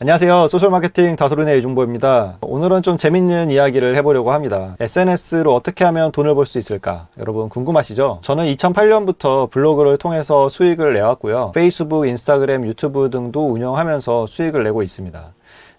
안녕하세요. 소셜마케팅 다솔인의 이중보입니다. 오늘은 좀 재밌는 이야기를 해보려고 합니다. SNS로 어떻게 하면 돈을 벌 수 있을까? 여러분 궁금하시죠? 저는 2008년부터 블로그를 통해서 수익을 내왔고요. 페이스북, 인스타그램, 유튜브 등도 운영하면서 수익을 내고 있습니다.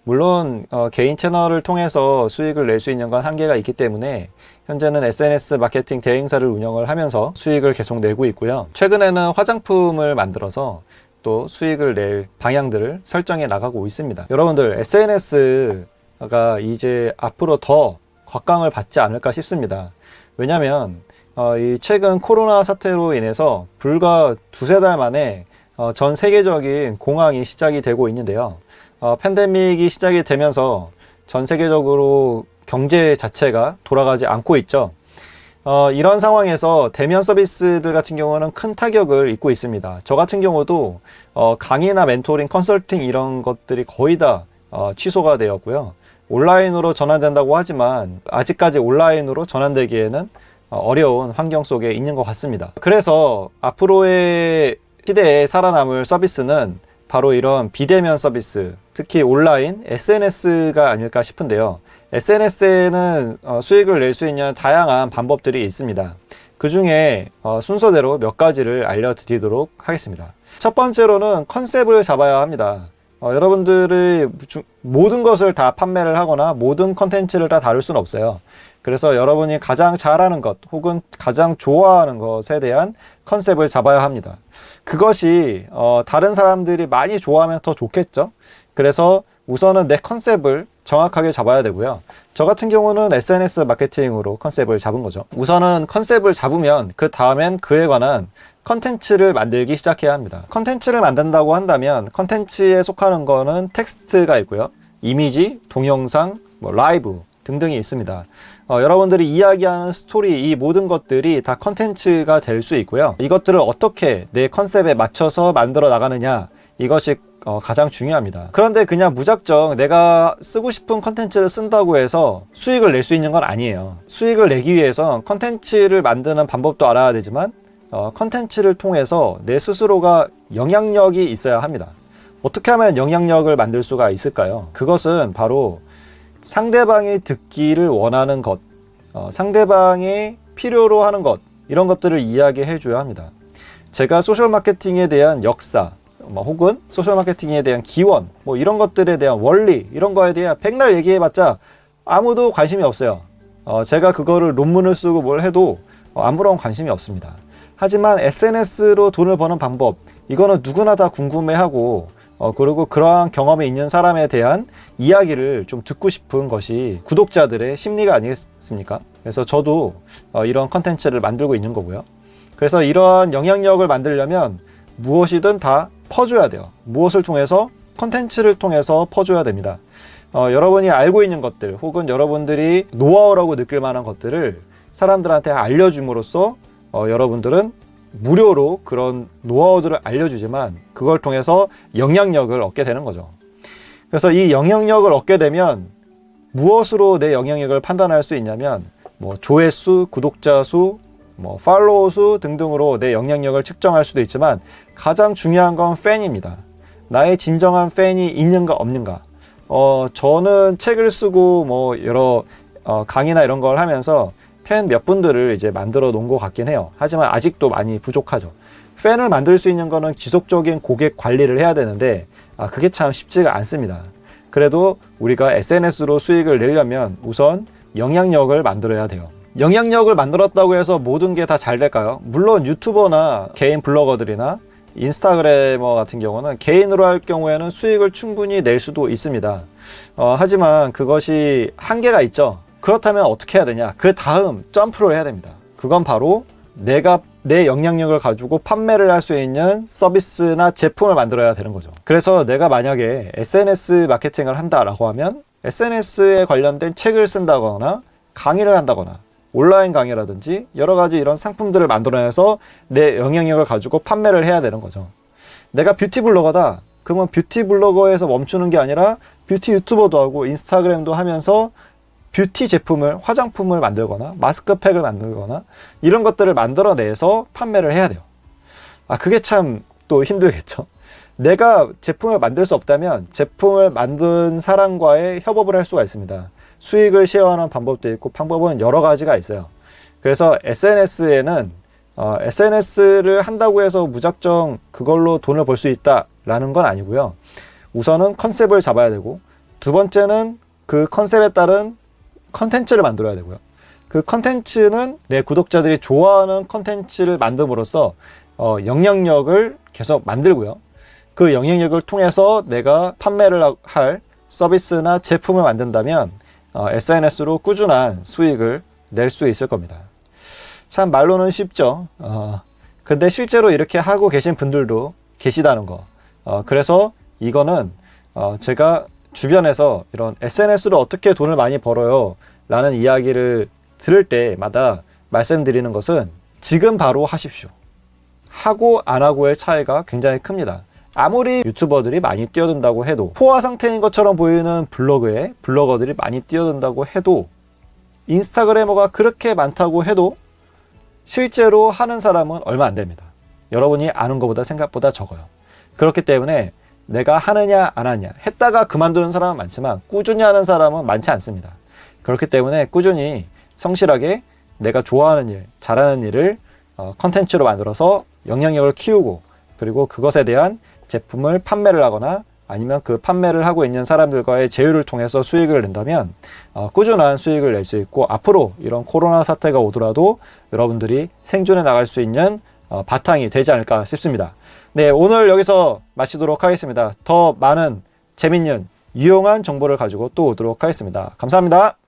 물론 개인 채널을 통해서 수익을 낼 수 있는 건 한계가 있기 때문에 현재는 SNS 마케팅 대행사를 운영을 하면서 수익을 계속 내고 있고요. 최근에는 화장품을 만들어서 또 수익을 낼 방향들을 설정해 나가고 있습니다. 여러분들 SNS가 이제 앞으로 더 곽강을 받지 않을까 싶습니다. 왜냐하면 이 최근 코로나 사태로 인해서 불과 두세 달 만에 전 세계적인 공황이 시작이 되고 있는데요. 팬데믹이 시작이 되면서 전 세계적으로 경제 자체가 돌아가지 않고 있죠. 이런 상황에서 대면 서비스들 같은 경우는 큰 타격을 입고 있습니다. 저 같은 경우도 강의나 멘토링, 컨설팅 이런 것들이 거의 다 취소가 되었고요. 온라인으로 전환된다고 하지만 아직까지 온라인으로 전환되기에는 어려운 환경 속에 있는 것 같습니다. 그래서 앞으로의 시대에 살아남을 서비스는 바로 이런 비대면 서비스, 특히 온라인, SNS가 아닐까 싶은데요. SNS에는 수익을 낼 수 있는 다양한 방법들이 있습니다. 그 중에 순서대로 몇 가지를 알려드리도록 하겠습니다. 첫 번째로는 컨셉을 잡아야 합니다. 여러분들이 모든 것을 다 판매를 하거나 모든 컨텐츠를 다 다룰 수는 없어요. 그래서 여러분이 가장 잘하는 것 혹은 가장 좋아하는 것에 대한 컨셉을 잡아야 합니다. 그것이 다른 사람들이 많이 좋아하면 더 좋겠죠. 그래서 우선은 내 컨셉을 정확하게 잡아야 되고요. 저 같은 경우는 SNS 마케팅으로 컨셉을 잡은 거죠. 우선은 컨셉을 잡으면 그 다음엔 그에 관한 컨텐츠를 만들기 시작해야 합니다. 컨텐츠를 만든다고 한다면 컨텐츠에 속하는 거는 텍스트가 있고요. 이미지, 동영상, 라이브 등등이 있습니다. 여러분들이 이야기하는 스토리, 이 모든 것들이 다 컨텐츠가 될 수 있고요. 이것들을 어떻게 내 컨셉에 맞춰서 만들어 나가느냐, 이것이 가장 중요합니다. 그런데 그냥 무작정 내가 쓰고 싶은 컨텐츠를 쓴다고 해서 수익을 낼 수 있는 건 아니에요. 수익을 내기 위해서 컨텐츠를 만드는 방법도 알아야 되지만 컨텐츠를 통해서 내 스스로가 영향력이 있어야 합니다. 어떻게 하면 영향력을 만들 수가 있을까요? 그것은 바로 상대방이 듣기를 원하는 것, 상대방이 필요로 하는 것, 이런 것들을 이야기해 줘야 합니다. 제가 소셜 마케팅에 대한 역사, 혹은 소셜 마케팅에 대한 기원, 이런 것들에 대한 원리, 이런 거에 대한 백날 얘기해봤자 아무도 관심이 없어요. 제가 그거를 논문을 쓰고 뭘 해도 아무런 관심이 없습니다. 하지만 SNS로 돈을 버는 방법, 이거는 누구나 다 궁금해하고 그리고 그러한 경험이 있는 사람에 대한 이야기를 좀 듣고 싶은 것이 구독자들의 심리가 아니겠습니까? 그래서 저도 이런 컨텐츠를 만들고 있는 거고요. 그래서 이러한 영향력을 만들려면 무엇이든 다 퍼줘야 돼요. 무엇을 통해서? 컨텐츠를 통해서 퍼줘야 됩니다. 여러분이 알고 있는 것들 혹은 여러분들이 노하우라고 느낄 만한 것들을 사람들한테 알려줌으로써 여러분들은 무료로 그런 노하우들을 알려주지만 그걸 통해서 영향력을 얻게 되는 거죠. 그래서 이 영향력을 얻게 되면 무엇으로 내 영향력을 판단할 수 있냐면 조회수, 구독자 수, 팔로워 수 등등으로 내 영향력을 측정할 수도 있지만 가장 중요한 건 팬입니다. 나의 진정한 팬이 있는가 없는가. 저는 책을 쓰고 여러 강의나 이런 걸 하면서 팬 몇 분들을 이제 만들어 놓은 것 같긴 해요. 하지만 아직도 많이 부족하죠. 팬을 만들 수 있는 거는 지속적인 고객 관리를 해야 되는데 그게 참 쉽지가 않습니다. 그래도 우리가 SNS로 수익을 내려면 우선 영향력을 만들어야 돼요. 영향력을 만들었다고 해서 모든 게 다 잘 될까요? 물론 유튜버나 개인 블로거들이나 인스타그래머 같은 경우는 개인으로 할 경우에는 수익을 충분히 낼 수도 있습니다. 하지만 그것이 한계가 있죠. 그렇다면 어떻게 해야 되냐? 그 다음 점프를 해야 됩니다. 그건 바로 내가 내 영향력을 가지고 판매를 할 수 있는 서비스나 제품을 만들어야 되는 거죠. 그래서 내가 만약에 SNS 마케팅을 한다라고 하면 SNS에 관련된 책을 쓴다거나 강의를 한다거나 온라인 강의라든지 여러 가지 이런 상품들을 만들어내서 내 영향력을 가지고 판매를 해야 되는 거죠. 내가 뷰티 블로거다. 그러면 뷰티 블로거에서 멈추는 게 아니라 뷰티 유튜버도 하고 인스타그램도 하면서 뷰티 제품을, 화장품을 만들거나 마스크팩을 만들거나 이런 것들을 만들어내서 판매를 해야 돼요. 그게 참 또 힘들겠죠. 내가 제품을 만들 수 없다면 제품을 만든 사람과의 협업을 할 수가 있습니다. 수익을 쉐어하는 방법도 있고 방법은 여러 가지가 있어요. 그래서 SNS에는 SNS를 한다고 해서 무작정 그걸로 돈을 벌 수 있다라는 건 아니고요. 우선은 컨셉을 잡아야 되고, 두 번째는 그 컨셉에 따른 컨텐츠를 만들어야 되고요. 그 컨텐츠는 내 구독자들이 좋아하는 컨텐츠를 만듦으로써 영향력을 계속 만들고요. 그 영향력을 통해서 내가 판매를 할 서비스나 제품을 만든다면 SNS로 꾸준한 수익을 낼 수 있을 겁니다. 참 말로는 쉽죠. 근데 실제로 이렇게 하고 계신 분들도 계시다는 거. 그래서 이거는 제가 주변에서 이런 SNS로 어떻게 돈을 많이 벌어요 라는 이야기를 들을 때마다 말씀드리는 것은 지금 바로 하십시오. 하고 안 하고의 차이가 굉장히 큽니다. 아무리 유튜버들이 많이 뛰어든다고 해도, 포화 상태인 것처럼 보이는 블로그에 블로거들이 많이 뛰어든다고 해도, 인스타그래머가 그렇게 많다고 해도 실제로 하는 사람은 얼마 안 됩니다. 여러분이 아는 것보다 생각보다 적어요. 그렇기 때문에 내가 하느냐 안 하느냐, 했다가 그만두는 사람은 많지만 꾸준히 하는 사람은 많지 않습니다. 그렇기 때문에 꾸준히 성실하게 내가 좋아하는 일, 잘하는 일을 컨텐츠로 만들어서 영향력을 키우고, 그리고 그것에 대한 제품을 판매를 하거나 아니면 그 판매를 하고 있는 사람들과의 제휴를 통해서 수익을 낸다면 꾸준한 수익을 낼 수 있고, 앞으로 이런 코로나 사태가 오더라도 여러분들이 생존해 나갈 수 있는 바탕이 되지 않을까 싶습니다. 네, 오늘 여기서 마치도록 하겠습니다. 더 많은 재밌는 유용한 정보를 가지고 또 오도록 하겠습니다. 감사합니다.